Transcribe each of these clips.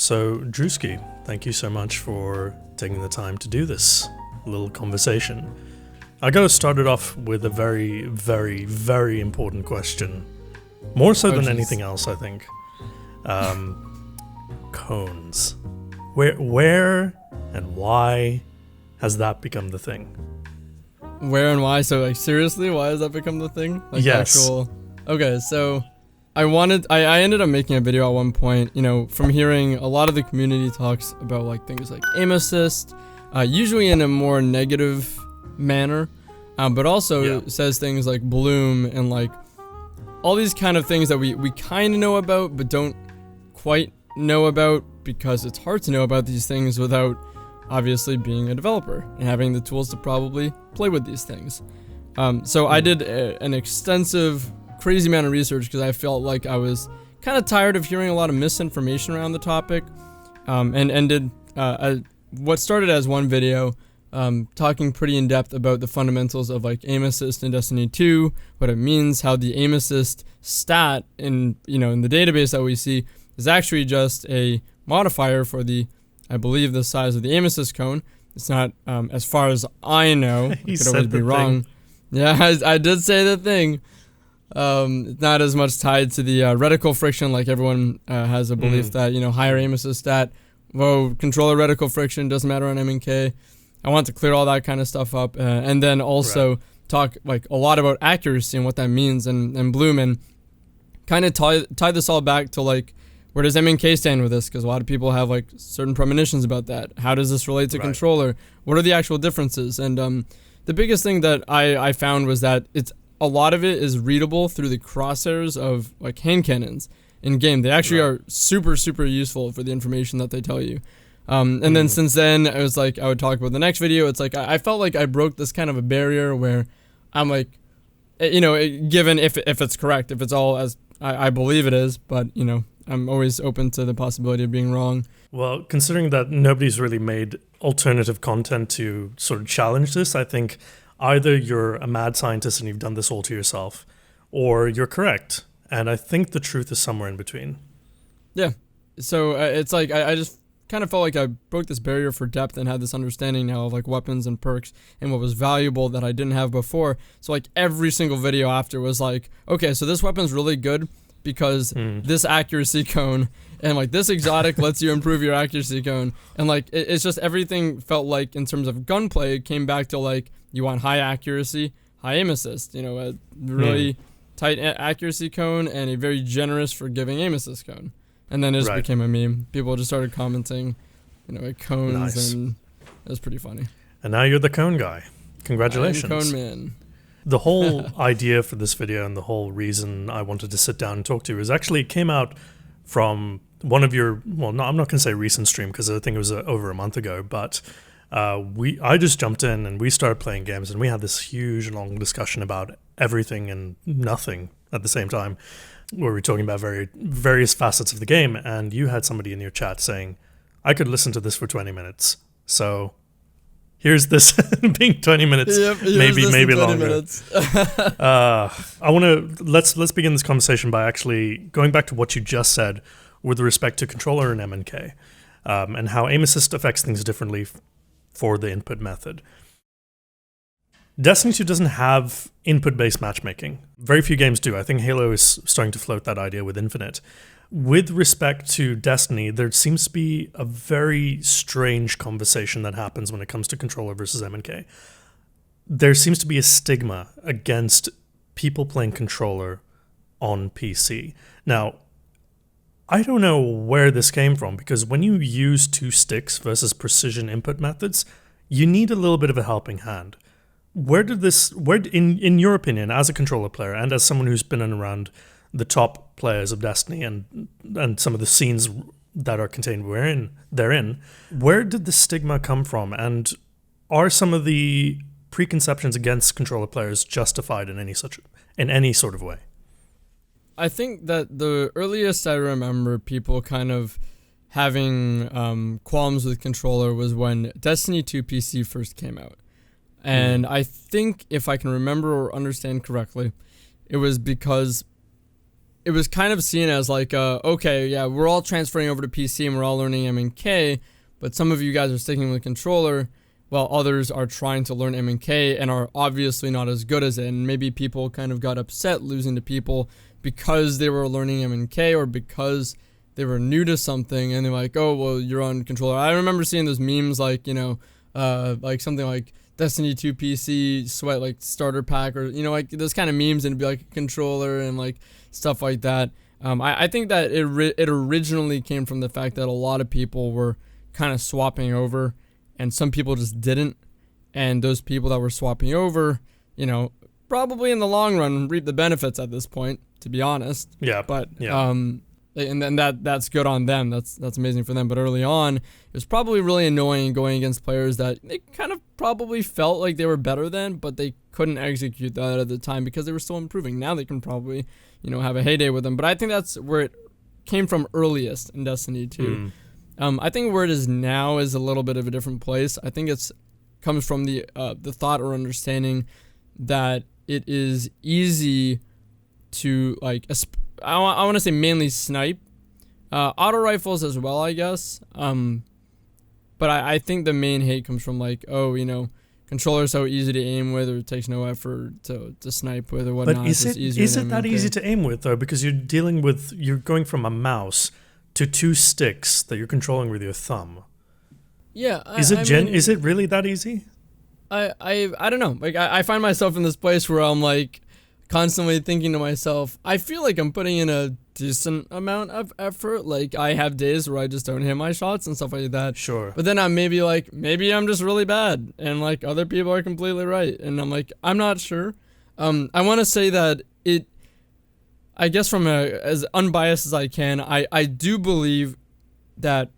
So, Drewsky, thank you so much for taking the time to do this little conversation. I gotta start it off with a very, very, very important question. More so than anything else, I think. Cones. Where and why has that become the thing? Where and why? So, like, seriously, why has that become the thing? Like, yes. Okay, so I ended up making a video at one point, from hearing a lot of the community talks about, like, things like aim assist, usually in a more negative manner, but also says things like bloom and, like, all these kind of things that we kind of know about, but don't quite know about because it's hard to know about these things without obviously being a developer and having the tools to probably play with these things. So I did an extensive, crazy amount of research because I felt like I was kind of tired of hearing a lot of misinformation around the topic, and ended what started as one video talking pretty in depth about the fundamentals of, like, aim assist in Destiny 2, what it means, how the aim assist stat in the database that we see is actually just a modifier for I believe the size of the aim assist cone. It's not, as far as I know. I could always be wrong. Yeah, I did say the thing. It's not as much tied to the reticle friction, like everyone has a belief that, higher aim assist stat, controller reticle friction doesn't matter on M&K. I want to clear all that kind of stuff up, and then also talk, like, a lot about accuracy and what that means, and bloom, and kind of tie this all back to, like, where does M&K stand with this? Because a lot of people have, like, certain premonitions about that. How does this relate to controller? What are the actual differences? And the biggest thing that I found was that a lot of it is readable through the crosshairs of, like, hand cannons in game. They actually are super, super useful for the information that they tell you. And then since then, it was like I would talk about the next video. It's like I felt like I broke this kind of a barrier where I'm like, given if it's correct, if it's all as I believe it is, but, I'm always open to the possibility of being wrong. Well, considering that nobody's really made alternative content to sort of challenge this, I think either you're a mad scientist and you've done this all to yourself, or you're correct. And I think the truth is somewhere in between. Yeah. So it's like I just kind of felt like I broke this barrier for depth and had this understanding now of, like, weapons and perks and what was valuable that I didn't have before. So, like, every single video after was like, okay, so this weapon's really good because this accuracy cone and, like, this exotic lets you improve your accuracy cone. And, like, it's just everything felt like, in terms of gunplay, it came back to, like, you want high accuracy, high aim assist, a really tight accuracy cone and a very generous forgiving aim assist cone. And then it just became a meme. People just started commenting, like, cones, and it was pretty funny. And now you're the cone guy. Congratulations. I'm cone man. The whole idea for this video and the whole reason I wanted to sit down and talk to you is actually it came out from one of your, I'm not going to say recent stream because I think it was over a month ago, but I just jumped in and we started playing games and we had this huge long discussion about everything and nothing at the same time, where we're talking about various facets of the game, and you had somebody in your chat saying, I could listen to this for 20 minutes. So here's this being 20 minutes, maybe longer. Let's begin this conversation by actually going back to what you just said with respect to controller and M&K, and how aim assist affects things differently for the input method. Destiny 2 doesn't have input-based matchmaking. Very few games do. I think Halo is starting to float that idea with Infinite. With respect to Destiny, there seems to be a very strange conversation that happens when it comes to controller versus M&K. There seems to be a stigma against people playing controller on PC. Now, I don't know where this came from, because when you use two sticks versus precision input methods, you need a little bit of a helping hand. Where in your opinion, as a controller player and as someone who's been in around the top players of Destiny and some of the scenes that are contained therein, where did the stigma come from? And are some of the preconceptions against controller players justified in any sort of way? I think that the earliest I remember people kind of having qualms with controller was when Destiny 2 PC first came out. And I think, if I can remember or understand correctly, it was because it was kind of seen as like, okay, yeah, we're all transferring over to PC and we're all learning M&K, but some of you guys are sticking with controller, while others are trying to learn M&K and are obviously not as good as it. And maybe people kind of got upset losing to people because they were learning M&K or because they were new to something, and they're like, oh, well, you're on controller. I remember seeing those memes like, like something like Destiny 2 PC sweat like starter pack, or like those kind of memes, and it'd be like a controller and like stuff like that. I think that it originally came from the fact that a lot of people were kind of swapping over, and some people just didn't. And those people that were swapping over, probably in the long run reap the benefits at this point, to be honest. Yeah. But yeah. And then that's good on them. That's amazing for them. But early on, it was probably really annoying going against players that they kind of probably felt like they were better than, but they couldn't execute that at the time because they were still improving. Now they can probably, have a heyday with them. But I think that's where it came from earliest in Destiny 2. I think where it is now is a little bit of a different place. I think it's comes from the thought or understanding that it is easy to like. I want to say mainly snipe, auto rifles as well, I guess. But I think the main hate comes from like, controller's so easy to aim with, or it takes no effort to snipe with or whatnot. But is it that easy to aim with though? Because you're going from a mouse to two sticks that you're controlling with your thumb. Yeah. Is it really that easy? I don't know. Like I find myself in this place where I'm like, constantly thinking to myself, I feel like I'm putting in a decent amount of effort. Like I have days where I just don't hit my shots and stuff like that. Sure. But then I'm maybe I'm just really bad, and like other people are completely right, and I'm like, I'm not sure. I want to say that I guess from as unbiased as I can, I do believe that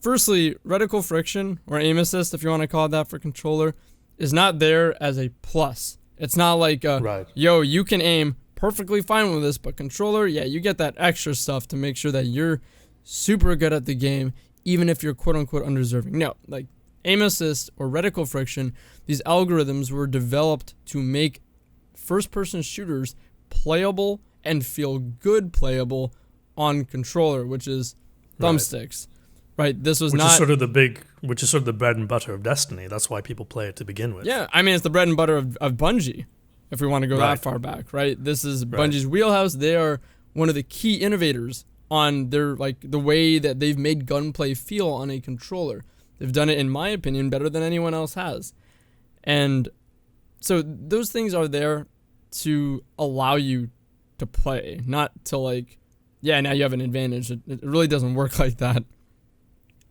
firstly, reticle friction or aim assist, if you want to call it that for controller, is not there as a plus. It's not like, right. Yo, you can aim perfectly fine with this, but controller, yeah, you get that extra stuff to make sure that you're super good at the game, even if you're quote-unquote undeserving. No, like aim assist or reticle friction, these algorithms were developed to make first-person shooters playable and feel good playable on controller, which is thumbsticks. Right, this was which is sort of the bread and butter of Destiny. That's why people play it to begin with. Yeah, I mean, it's the bread and butter of Bungie, if we want to go that far back, right? This is Bungie's wheelhouse. They are one of the key innovators on their, like, the way that they've made gunplay feel on a controller. They've done it, in my opinion, better than anyone else has. And so those things are there to allow you to play, not to, like, yeah, now you have an advantage. It really doesn't work like that.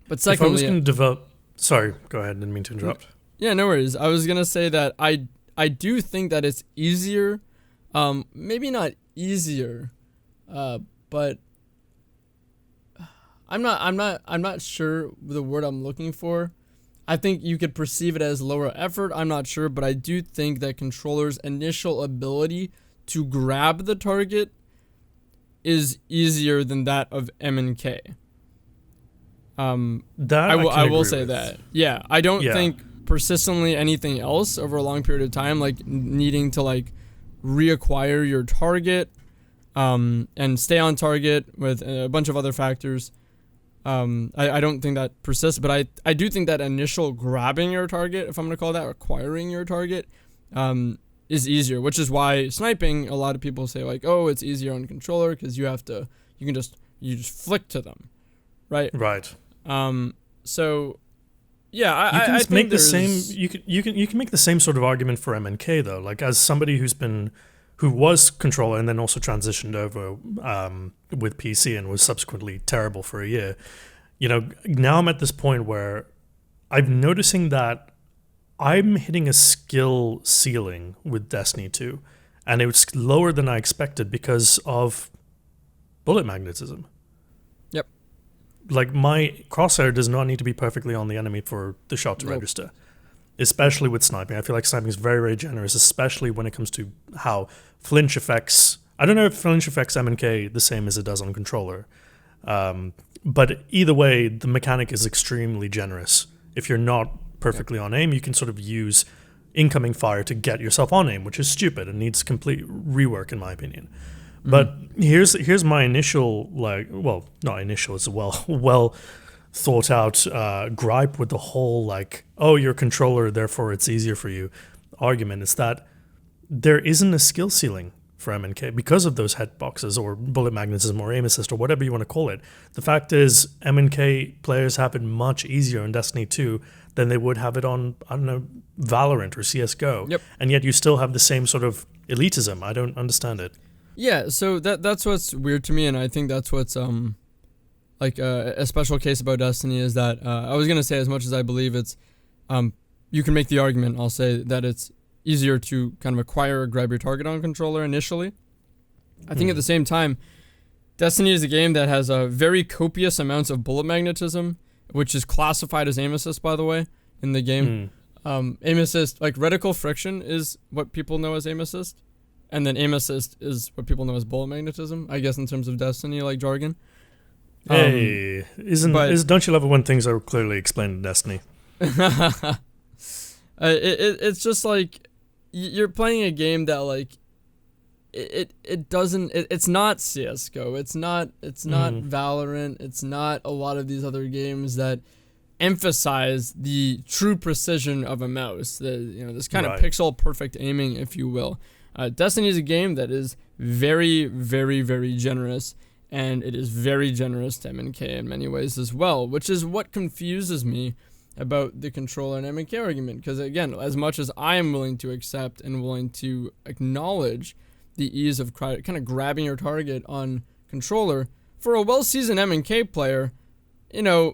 But secondly, if I was going to develop... Sorry, go ahead. Didn't mean to interrupt. Yeah, no worries. I was going to say that I do think that it's easier, maybe not easier, but I'm not sure the word I'm looking for. I think you could perceive it as lower effort. I'm not sure, but I do think that controller's initial ability to grab the target is easier than that of M&K. I will say that. Yeah, I don't think persistently anything else over a long period of time, like needing to like reacquire your target, and stay on target with a bunch of other factors. I don't think that persists, but I do think that initial grabbing your target, if I'm gonna call that, acquiring your target, is easier, which is why sniping, a lot of people say like, oh, it's easier on controller because you just flick to them, right? Right. So yeah, I think make the same. You can make the same sort of argument for M&K though. Like as somebody who was controller and then also transitioned over with PC and was subsequently terrible for a year. Now I'm at this point where I'm noticing that I'm hitting a skill ceiling with Destiny 2, and it was lower than I expected because of bullet magnetism. Yep. Like my crosshair does not need to be perfectly on the enemy for the shot to register, especially with sniping. I feel like sniping is very, very generous, especially when it comes to how flinch affects. I don't know if flinch affects M&K the same as it does on controller, but either way, the mechanic is extremely generous. If you're not perfectly on aim, you can sort of use incoming fire to get yourself on aim, which is stupid and needs complete rework in my opinion. But here's my initial, like, well, not initial, it's a well thought out gripe with the whole, like, oh, you're a controller, therefore it's easier for you argument. Is that there isn't a skill ceiling for M&K because of those hitboxes or bullet magnetism or aim assist or whatever you want to call it. The fact is, M&K players have it much easier in Destiny 2 than they would have it on, I don't know, Valorant or CSGO. Yep. And yet you still have the same sort of elitism. I don't understand it. Yeah, so that's what's weird to me, and I think that's what's like a special case about Destiny is that I was gonna say, as much as I believe it's you can make the argument, I'll say that it's easier to kind of acquire or grab your target on controller initially. I think at the same time, Destiny is a game that has a very copious amounts of bullet magnetism, which is classified as aim assist, by the way, in the game. Aim assist, like reticle friction is what people know as aim assist, and then aim assist is what people know as bullet magnetism, I guess, in terms of Destiny like jargon. Hey, don't you love it when things are clearly explained in Destiny? It's just like you're playing a game that like it's not CS:GO, it's not Valorant, it's not a lot of these other games that emphasize the true precision of a mouse, this kind of pixel perfect aiming, if you will. Destiny is a game that is very, very, very generous, and it is very generous to M&K in many ways as well, which is what confuses me about the controller and M&K argument. Because again, as much as I am willing to accept and willing to acknowledge the ease of kind of grabbing your target on controller, for a well-seasoned M&K player, you're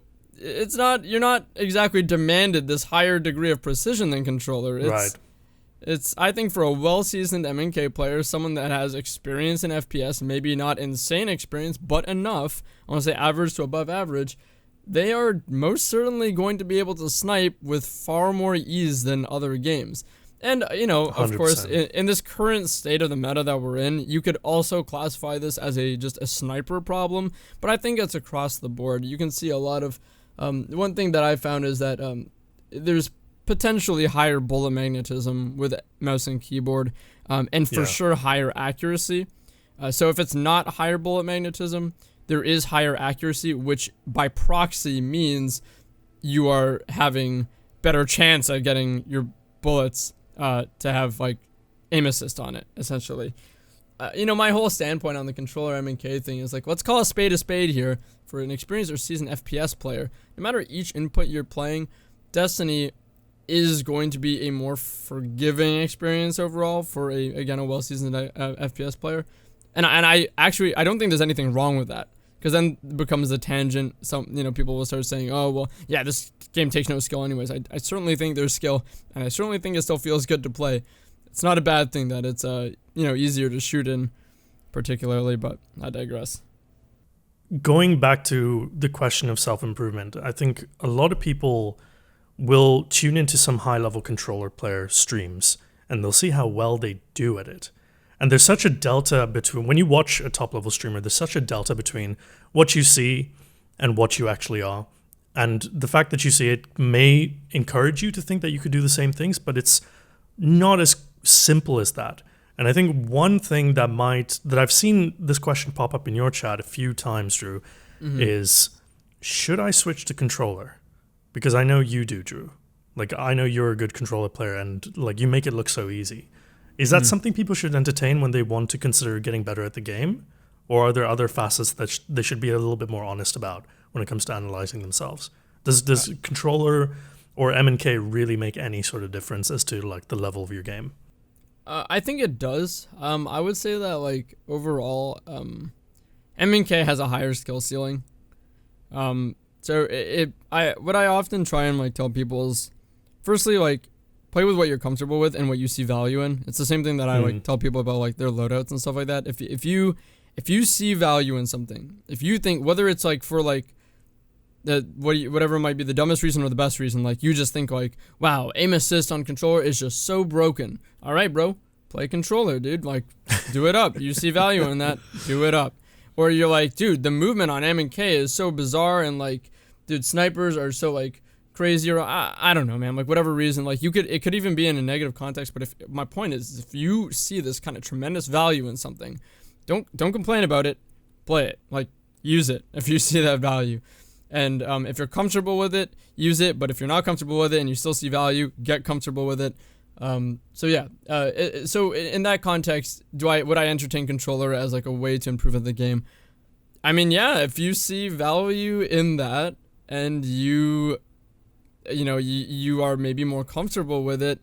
not exactly demanded this higher degree of precision than controller. It's I think for a well-seasoned M&K player, someone that has experience in FPS, maybe not insane experience, but enough, I want to say average to above average, they are most certainly going to be able to snipe with far more ease than other games. And, of 100%. course, in this current state of the meta that we're in, you could also classify this as just a sniper problem, but I think it's across the board. You can see a lot of, one thing that I found is that there's potentially higher bullet magnetism with mouse and keyboard, and for sure higher accuracy. So if it's not higher bullet magnetism, there is higher accuracy, which by proxy means you are having better chance at getting your bullets to have like aim assist on it, essentially. My whole standpoint on the controller M&K thing is like, let's call a spade here. For an experienced or seasoned FPS player, no matter each input you're playing, Destiny is going to be a more forgiving experience overall for a well-seasoned FPS player. And I don't think there's anything wrong with that, because then it becomes a tangent. People will start saying, oh, well, yeah, this game takes no skill anyways. I certainly think there's skill, and I certainly think it still feels good to play. It's not a bad thing that it's easier to shoot in, particularly, but I digress. Going back to the question of self-improvement, I think a lot of people will tune into some high-level controller player streams, and they'll see how well they do at it. And there's such a delta between, when you watch a top-level streamer, there's such a delta between what you see and what you actually are. And the fact that you see it may encourage you to think that you could do the same things, but it's not as simple as that. And I think one thing that I've seen this question pop up in your chat a few times, Drew, is, should I switch to controller? Because I know you do, Drew. Like, I know you're a good controller player, and like you make it look so easy. Is that something people should entertain when they want to consider getting better at the game? Or are there other facets that they should be a little bit more honest about when it comes to analyzing themselves? Does controller or M&K really make any sort of difference as to like the level of your game? I think it does. I would say that like overall, M&K has a higher skill ceiling. So what I often try and like tell people is, firstly, like, play with what you're comfortable with and what you see value in. It's the same thing that I like tell people about like their loadouts and stuff like that. If you see value in something, if you think, whether it's like for like whatever might be the dumbest reason or the best reason, like you just think like, wow, aim assist on controller is just so broken. All right, bro, play controller, dude. Like, do it up. You see value in that, do it up. Or you're like, dude, the movement on M&K is so bizarre, and like, dude, snipers are so like crazy, or I don't know, man. Like, whatever reason, like it could even be in a negative context. But my point is, if you see this kind of tremendous value in something, don't complain about it. Play it. Like, use it if you see that value. And if you're comfortable with it, use it. But if you're not comfortable with it and you still see value, get comfortable with it. So in that context, would I entertain controller as like a way to improve the game? I mean, yeah, if you see value in that and you are maybe more comfortable with it,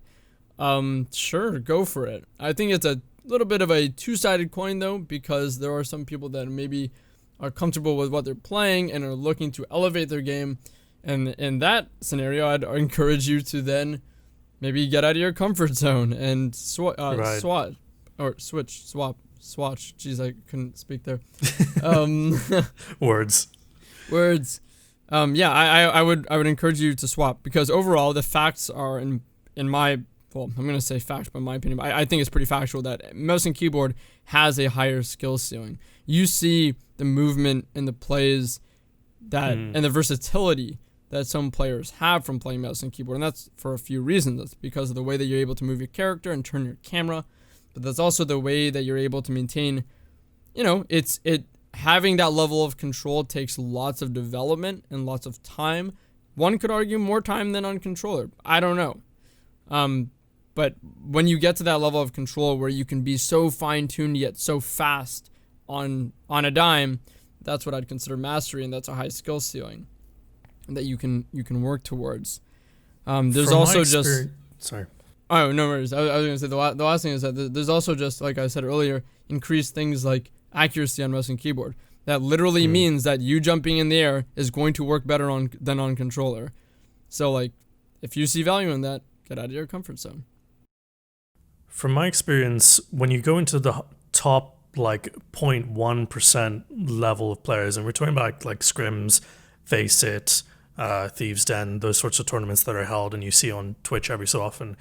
sure, go for it. I think it's a little bit of a two-sided coin though, because there are some people that maybe are comfortable with what they're playing and are looking to elevate their game. And in that scenario, I'd encourage you to then maybe get out of your comfort zone and swatch. Jeez, I couldn't speak there. Words. I would encourage you to swap, because overall the facts are in my, well, I'm gonna say facts, but in my opinion, but I think it's pretty factual that mouse and keyboard has a higher skill ceiling. You see the movement and the plays that and the versatility that some players have from playing mouse and keyboard, and that's for a few reasons. That's because of the way that you're able to move your character and turn your camera, but that's also the way that you're able to maintain, having that level of control takes lots of development and lots of time. One could argue more time than on controller. I don't know. But when you get to that level of control where you can be so fine-tuned yet so fast on a dime, that's what I'd consider mastery, and that's a high skill ceiling that you can work towards. There's also just... Sorry. Oh, no worries. I was going to say the last thing is that there's also just, like I said earlier, increased things like accuracy on mouse and keyboard. That literally means that you jumping in the air is going to work better than on controller. So, like, if you see value in that, get out of your comfort zone. From my experience, when you go into the top, like, 0.1% level of players, and we're talking about, like Scrims, Face It, Thieves' Den, those sorts of tournaments that are held and you see on Twitch every so often,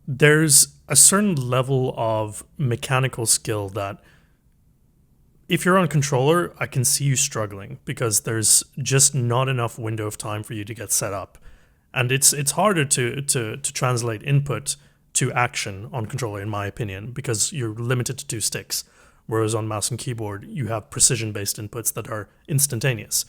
there's a certain level of mechanical skill that if you're on controller, I can see you struggling because there's just not enough window of time for you to get set up. And it's harder to translate input to action on controller, in my opinion, because you're limited to 2 sticks. Whereas on mouse and keyboard, you have precision-based inputs that are instantaneous.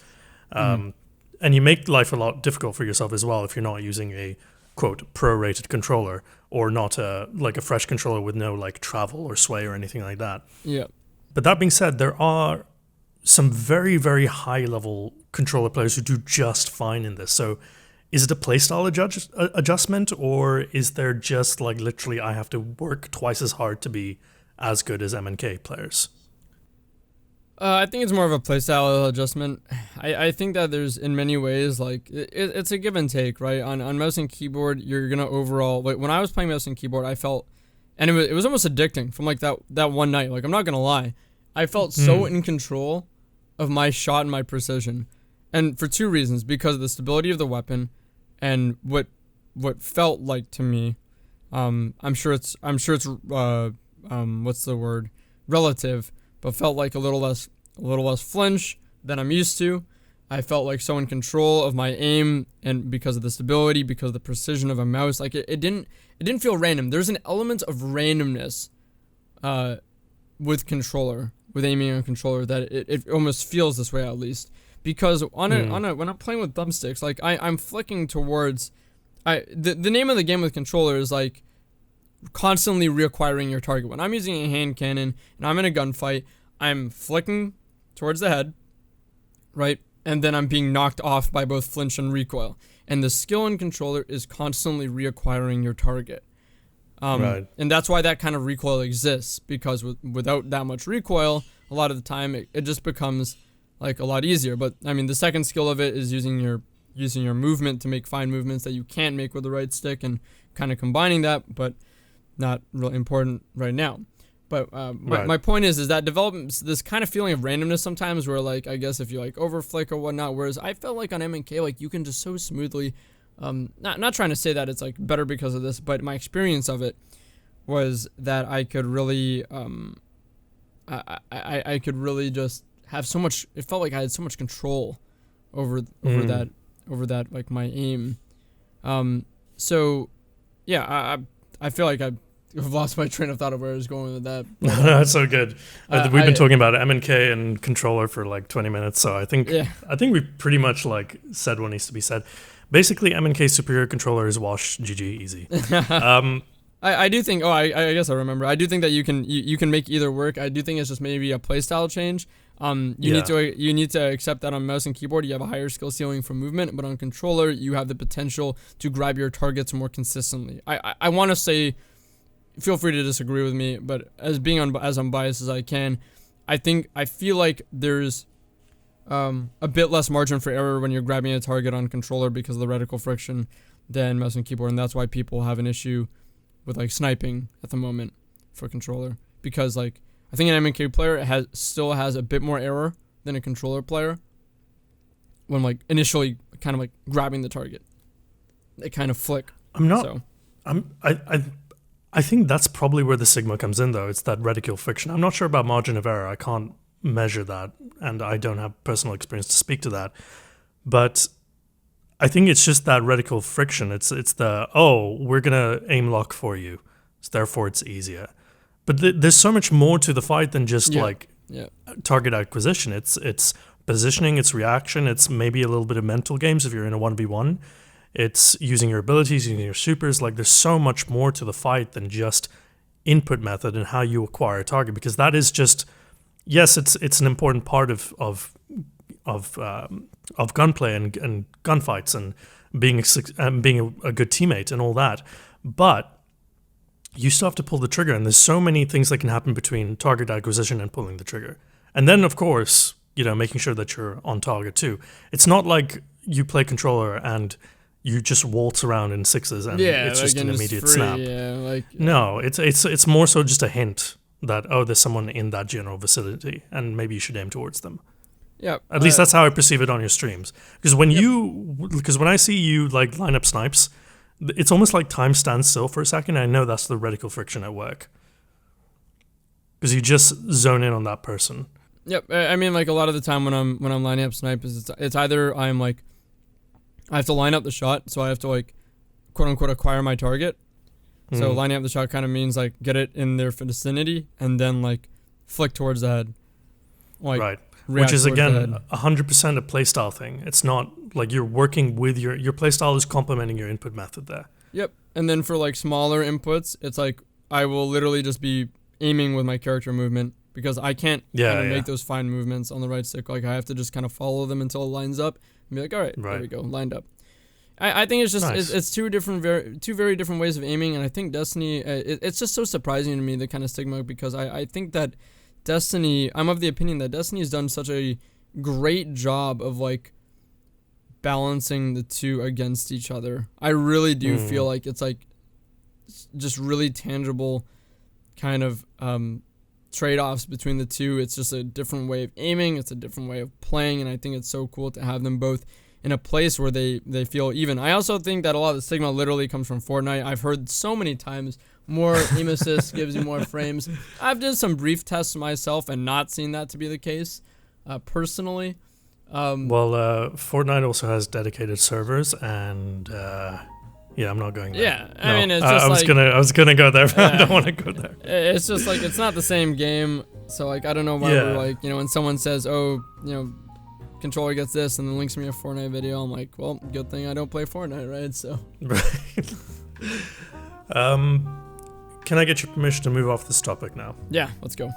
And you make life a lot difficult for yourself as well if you're not using a, quote, pro-rated controller, or not a fresh controller with no like travel or sway or anything like that. Yeah. But that being said, there are some very, very high-level controller players who do just fine in this. So is it a playstyle adjustment, or is there just like literally I have to work twice as hard to be as good as MNK players? I think it's more of a playstyle adjustment. I think that there's, in many ways, like, it's a give and take, right? On mouse and keyboard, you're going to overall... Like, when I was playing mouse and keyboard, I felt... And it was almost addicting from, like, that one night. Like, I'm not going to lie. I felt so in control of my shot and my precision. And for 2 reasons. Because of the stability of the weapon and what felt like to me... I'm sure it's what's the word? Relative... but felt like a little less flinch than I'm used to. I felt like so in control of my aim, and because of the stability, because of the precision of a mouse, like it didn't feel random. There's an element of randomness with controller, with aiming on controller, that it almost feels this way, at least, because when I'm playing with thumbsticks, like I'm flicking towards the name of the game with controller is like constantly reacquiring your target. When I'm using a hand cannon and I'm in a gunfight, I'm flicking towards the head, right? And then I'm being knocked off by both flinch and recoil. And the skill in controller is constantly reacquiring your target. Right. And that's why that kind of recoil exists, because without that much recoil, a lot of the time it just becomes like a lot easier. But I mean, the second skill of it is using your movement to make fine movements that you can't make with the right stick, and kind of combining that, but not really important right now. But my point is that develops this kind of feeling of randomness sometimes, where like, I guess if you like over flick or whatnot, whereas I felt like on MNK, like you can just so smoothly, not trying to say that it's like better because of this, but my experience of it was that I could really, I could really just have so much, it felt like I had so much control over that, like my aim. So yeah, I feel like I I've lost my train of thought of where I was going with that. That's so good. We've been talking about MNK and controller for like 20 minutes, so I think we've pretty much like said what needs to be said. Basically, MNK superior controller is wash, GG, easy. I do think. I guess I remember. I do think that you can make either work. I do think it's just maybe a playstyle change. You need to accept that on mouse and keyboard you have a higher skill ceiling for movement, but on controller you have the potential to grab your targets more consistently. I want to say, feel free to disagree with me, but as unbiased as I can, I feel like there's a bit less margin for error when you're grabbing a target on controller because of the reticle friction than mouse and keyboard, and that's why people have an issue with like sniping at the moment for controller, because like I think an MNK player still has a bit more error than a controller player when like initially kind of like grabbing the target. They kind of flick. I think that's probably where the Stigma comes in, though. It's that reticle friction. I'm not sure about margin of error. I can't measure that, and I don't have personal experience to speak to that. But I think it's just that reticle friction. It's the, we're going to aim lock for you, so therefore it's easier. But there's so much more to the fight than just target acquisition. It's positioning, it's reaction, it's maybe a little bit of mental games if you're in a 1v1. It's using your abilities, using your supers. Like there's so much more to the fight than just input method and how you acquire a target, because that is just, yes, it's an important part of gunplay and gunfights and being a good teammate and all that, but you still have to pull the trigger, and there's so many things that can happen between target acquisition and pulling the trigger. And then, of course, making sure that you're on target too. It's not like you play controller and you just waltz around in sixes and it's just an immediate snap. No, it's more so just a hint that, there's someone in that general vicinity and maybe you should aim towards them. Yeah. At least that's how I perceive it on your streams. Because when I see you like line up snipes, it's almost like time stands still for a second. I know that's the reticle friction at work. Because you just zone in on that person. Yep. I mean, like a lot of the time when I'm lining up snipers, it's either I'm like, I have to line up the shot, so I have to like, quote unquote, acquire my target. So lining up the shot kind of means like get it in their vicinity and then like flick towards the head. Like, right. Which is again 100% a playstyle thing. It's not like you're working with your playstyle is complementing your input method there. Yep. And then for like smaller inputs, it's like I will literally just be aiming with my character movement because I can't make those fine movements on the right stick. Like I have to just kind of follow them until it lines up and be like, all right, there we go, lined up. I think it's just it's two very different ways of aiming, and I think Destiny it's just so surprising to me, the kind of Stigma, because I think that Destiny, I'm of the opinion that Destiny has done such a great job of like balancing the two against each other. I really do feel like it's like just really tangible kind of trade-offs between the two. It's just a different way of aiming, it's a different way of playing, and I think it's so cool to have them both in a place where they feel even. I also think that a lot of the Stigma literally comes from Fortnite. I've heard so many times, more aim assist gives you more frames. I've done some brief tests myself and not seen that to be the case, personally. Fortnite also has dedicated servers, and I'm not going there. Yeah, I mean, it's just I was gonna go there, but I don't want to go there. It's just like it's not the same game, so like I don't know why we're like, when someone says, controller gets this and then links me a Fortnite video, I'm like, well, good thing I don't play Fortnite, right? So can I get your permission to move off this topic now? Yeah, let's go.